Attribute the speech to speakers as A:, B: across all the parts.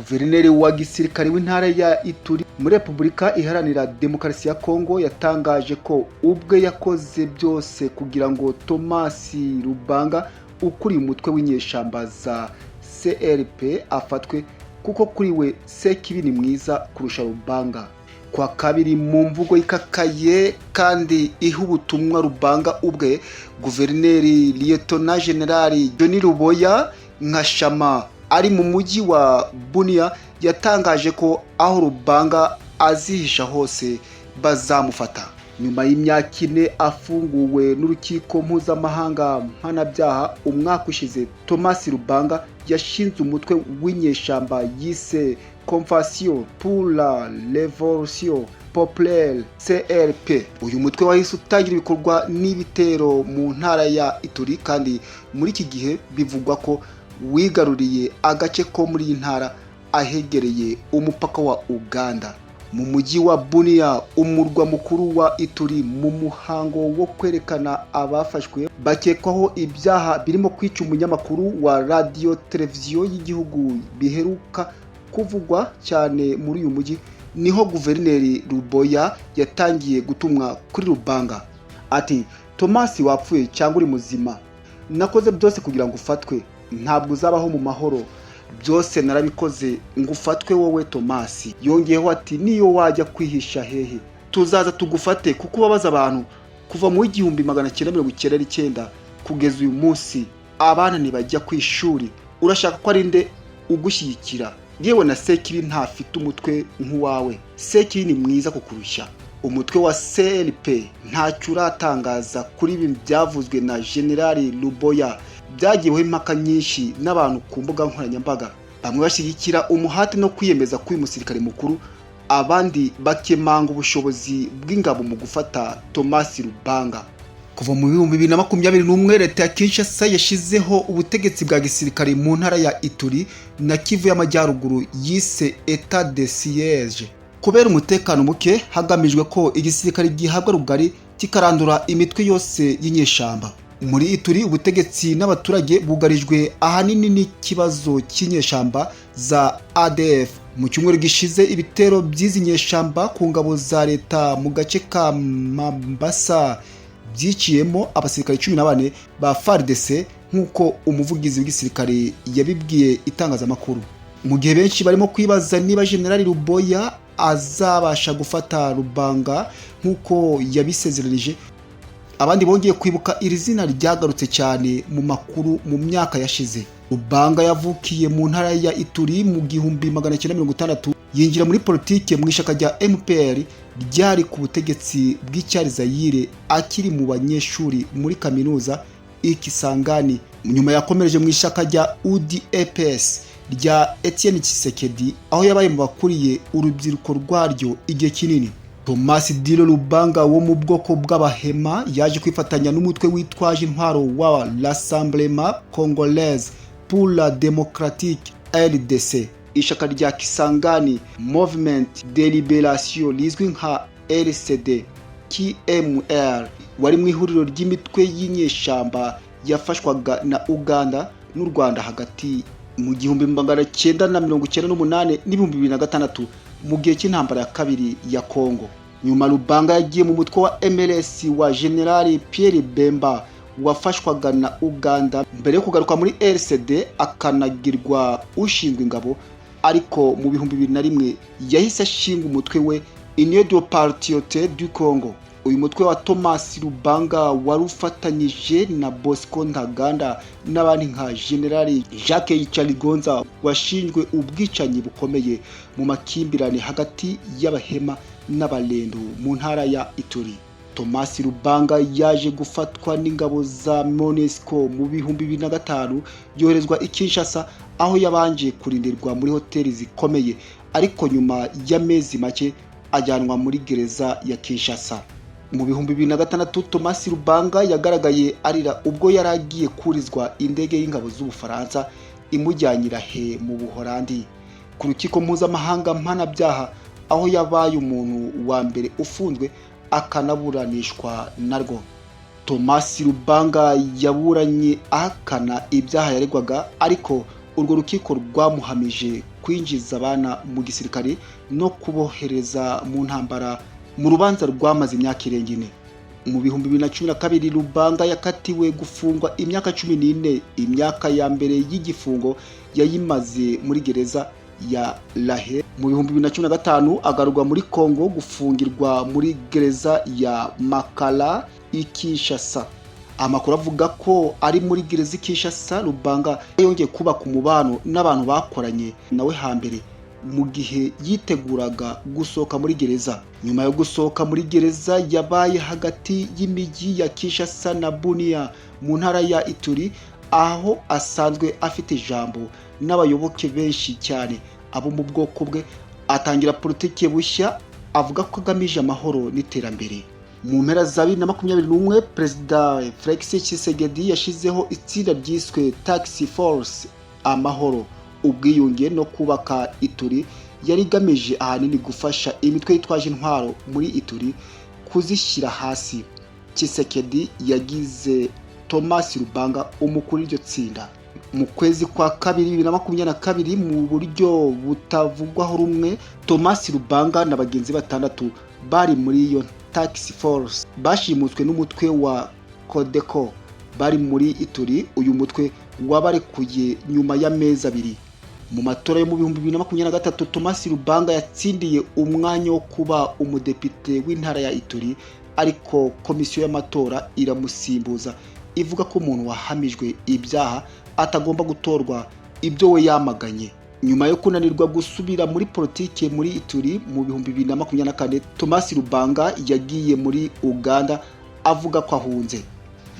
A: Guverineri wa gisirikare w'intara ya Ituri muri Repubulika Iharanira Demokarasi ya Kongo yatangaje ko ubwe yakoze byose kugira ngo Thomas Lubanga ukuriye umutwe w'inyeshamba za CRP afatwe kuko kuri we Sekibi ni mwiza kurusha Lubanga. Kwa kabiri mu mvugo ikakaye kandi iha ubutumwa Lubanga ubwe, Guverineri Lieutenant General Johnny Luboya Nkashama ari mu mujyi wa Bunia yatangaje ko aho Lubanga azihisha hose bazamufata. Nyuma y'imyaka 4 afunguwe n'urukiko mpuzamahanga mpanabyaha umwaka ushize, Thomas Lubanga yashinze umutwe w'inyeshamba yise Convention pour la Révolution Populaire CRP. Uyu mutwe wahise utangira ibikorwa n'ibitero mu ntara ya Ituri, kandi muri iki gihe bivugwa ko wigaruriye agace ko muri intara ahegereye umupaka wa Uganda. Mu mujyi wa Bunia, umurwa mukuru wa Ituri, mu muhango wo kwerekana abafashwe bakekwaho ibyaha birimo kwica umunyamakuru wa radio televiziyo y'igihugu biheruka kuvugwa cyane muri uyu mujyi, niho Guverineri Luboya yatangiye gutumwa kuri Lubanga ati: Thomas wapfuye cyangwa uri muzima, nakoze byose kugira ngo ufatwe, ntabwo uzabaho mu mahoro, byose narabikoze ngo ufatwe wowe Thomas. Yongeyeho ati: niyo wajya kwihisha hehe tuzaza tugufate, kuko ubabaza abantu kuva mu 1999 kugeza uyu munsi abana ntibajya ku ishuri. Urashaka ko ari nde ugushyigikira? Yewe na Sekibi ntafite umutwe nk'uwawe. Sekibi ni mwiza kukurusha. Umutwe wa CRP ntacyo uratangaza kuri ibi byavuzwe na General Luboya. Byagiweho impaka nyinshi n'abantu ku mbuga nkoranyambaga, bamwe bashyigikira umuhate no kwiyemeza k'uyu musirikare mukuru, abandi bakemanga ubushobozi bw'ingabo mu gufata Thomas Lubanga. Kuva mu 2021 leta ya Kinshasa yashizeho ubutegetsi bwa gisirikare mu ntara ya Ituri na Kivu y'Amajyaruguru yise Etat de siège. Kubera umutekano muke, hagamijwe ko igisirikare gihabwa rugari kikarandura imitwe yose y'inyeshamba. Muri Ituri ubutegetsi n'abaturage bugarijwe ahanini n'ikibazo cy'inyeshamba za ADF. Mu cyumweru gishize ibitero by'izinyeshamba ku ngabo za leta mu gace ka Mambasa byiciyemo abasirikare 14 ba FARDC, nk'uko umuvugizi w'igisirikare yabibwiye itangazamakuru. Mu gihe benshi barimo kwibaza niba General Luboya azabasha gufata Lubanga nk'uko yabisezeranije, abandi bongeye kwibuka iri zina ryagarutse cyane mu makuru mu myaka yashize. Lubanga yavukiye mu ntara ya Ituri mu 1960, yinjira muri politike mu ishaka rya MPR ryari ku butegetsi bw'icyari Zaire akiri mu banyeshuri muri kaminuza Ikisangani. Nyuma yakomereje mu ishaka rya UDPS rya Etienne Tshisekedi, aho yabaye mu bakuriye urubyiruko rwaryo igihe kinini. Thomas Dilo Lubanga wo mu bwoko bw'abahema yaje kwifatanya n'umutwe witwaje intwaro wa Rassemblement Congolais pour la Démocratique RDC, ishaka rya Kisangani Movement de Libération rizwi nka RCD KMR, wari mu ihuriro ry'imitwe y'inyeshamba yafashwaga na Uganda n'u Rwanda hagati mu 1998 n'2006 mu gihe cy'intambara ya kabiri ya Kongo. Nyuma Lubanga yagiye mu mutwe wa MLS wa General Pierre Bemba wafashwaga na Uganda mbere yo kugaruka muri RCD akanagirwa ushinzwe ingabo, ariko mu 2001 yahise ashinga umutwe we Union de Patriotes du Congo. Uyu mutwe wa Thomas Lubanga wari ufatanyije na Bosco Ntaganda n'abandi nka General Jacques Ichaligonza washinjwe ubwicanyi bukomeye mu makimbirane hagati y'abahema n'abalendo mu ntara ya Ituri. Thomas Lubanga yaje gufatwa n'ingabo za MONUSCO mu 2005, yoherezwa i Kinshasa aho yabanje kurindirwa muri hoteli zikomeye, ariko nyuma y'amezi make ajyanwa muri gereza ya Kinshasa. Mu 2006 Thomas Lubanga yagaragaye arira ubwo yaragiye kurizwa indege y'ingabo z'Ubufaransa imujyanyira he mu Buholandi ku rukiko mpuzamahanga mpanabyaha, aho yabaye umuntu wa mbere ufunzwe akanaburanishwa narwo. Thomas Lubanga yaburanye ahakana ibyaha yaregwaga, ariko urwo rukiko rwamuhamije kwinjiza abana mu gisirikare no kubohereza mu ntambara mu rubanza rwamaze imyaka irenga 4. Mu bihumbi 2012 Lubanga yakatiwe gufungwa imyaka 14. Imyaka ya mbere y'igifungo yayimaze muri gereza ya Lahe. Mu bihumbi 2015 agarurwa muri Kongo gufungirwa muri gereza ya Makala i Kinshasa. Amakuru avuga ko ari muri gereza i Kinshasa Lubanga yongeye kubaka umubano n'abantu bakoranye nawe hambere mu gihe yiteguraga gusohoka muri gereza. Nyuma yo gusohoka muri gereza yabaye hagati y'imijyi ya Kinshasa na Bunia mu ntara ya Ituri, aho asanzwe afite ijambo n'abayoboke benshi cyane abo mu bwoko bwe. Atangira politiki bushya avuga ko agamije amahoro n'iterambere. Mu mpera za 2021 Perezida Felix Tshisekedi yashizeho itsinda ryiswe Task Force Amahoro, ubwiyunge no kubaka Ituri, yari igamije ahanini gufasha imitwe yitwaje intwaro muri Ituri kuzishyira hasi. Tshisekedi yagize Thomas Lubanga umukuru w'iryo tsinda. Mu kwezi kwa kabiri 2022 mu buryo butavugwaho rumwe, Thomas Lubanga na bagenzi batandatu bari muri iyo Task Force bashimutswe n'umutwe wa Codeco bari muri Ituri. Uyu mutwe wabarekuye nyuma y'amezi 2. Mu matora yo mu 2023 Thomas Lubanga yatsindiye umwanya wo kuba umudepite w'intara ya Ituri, ariko komisiyo y'amatora iramusimbuza ivuga ko umuntu wahamijwe ibyaha atagomba gutorwa ibyo we yamaganye. Nyuma yo kunanirwa gusubira muri politike muri Ituri mu 2024 Thomas Lubanga yagiye muri Uganda avuga ko ahunze.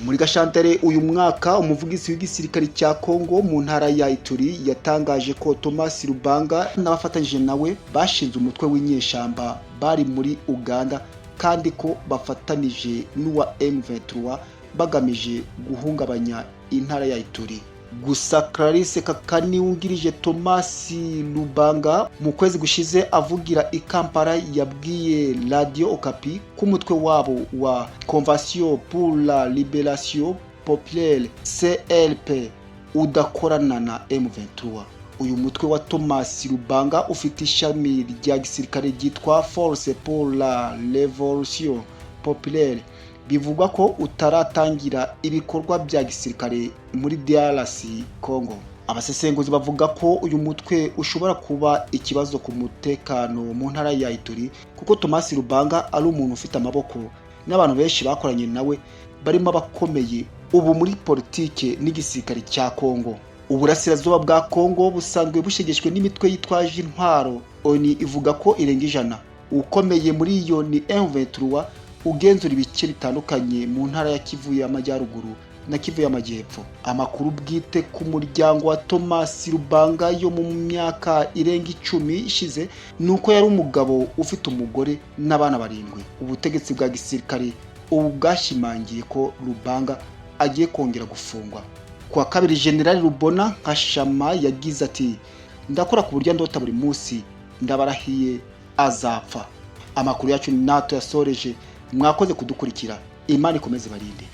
A: Muri Gashyantare uyu mwaka umuvugizi w'igisirikare cya Kongo mu ntara ya Ituri yatangaje ko Thomas Lubanga n'abafatanyije nawe bashinze umutwe w'inyeshamba bari muri Uganda, kandi ko bafatanije n'uwa M23 bagamije guhungabanya intara ya Ituri. Gusa Clarisse Kakani wungirije Thomas Lubanga mu kwezi gushize avugira i Kampala yabwiye Radio Okapi ko umutwe wabo wa Convention pour la Libération Populaire CLP udakorana na M23. Uyu mutwe wa Thomas Lubanga ufite ishami rya gisirikare ryitwa Force pour la Révolution Populaire, bivugwa ko utaratangira ibikorwa bya gisirikare muri DRC Congo. Abasesenguzi bavuga ko uyu mutwe ushobora kuba ikibazo ku mutekano mu ntara ya Ituri, kuko Thomas Lubanga ari umuntu ufite amaboko n'abantu benshi bakoranye nawe barimo abakomeye ubu muri politike n'igisirikare cya Congo. Uburasirazuba bwa Congo busanzwe bushegeshwe n'imitwe yitwaje intwaro. ONU ivuga ko irenga 100. Ukomeye muri iyo ni M23 ugenzura ibice bitandukanye mu ntara ya Kivu y'Amajyaruguru na Kivu y'Amajyepfo. Amakuru bwite ku muryango wa Thomas Lubanga yo mu myaka irenga 10 ishize nuko yari umugabo ufite umugore n'abana 7. Ubutegetsi bwa gisirikare ubu bwashimangiye ko Lubanga agiye kongera gufungwa. Kwa kabiri General Rubona Nkashama yagize ati, ndakora ku buryo ndota buri munsi, ndabarahiye azapfa. Amakuru yacu nato yasoreje. Mwakoze kudukurikira. Imana ikomeze barinde.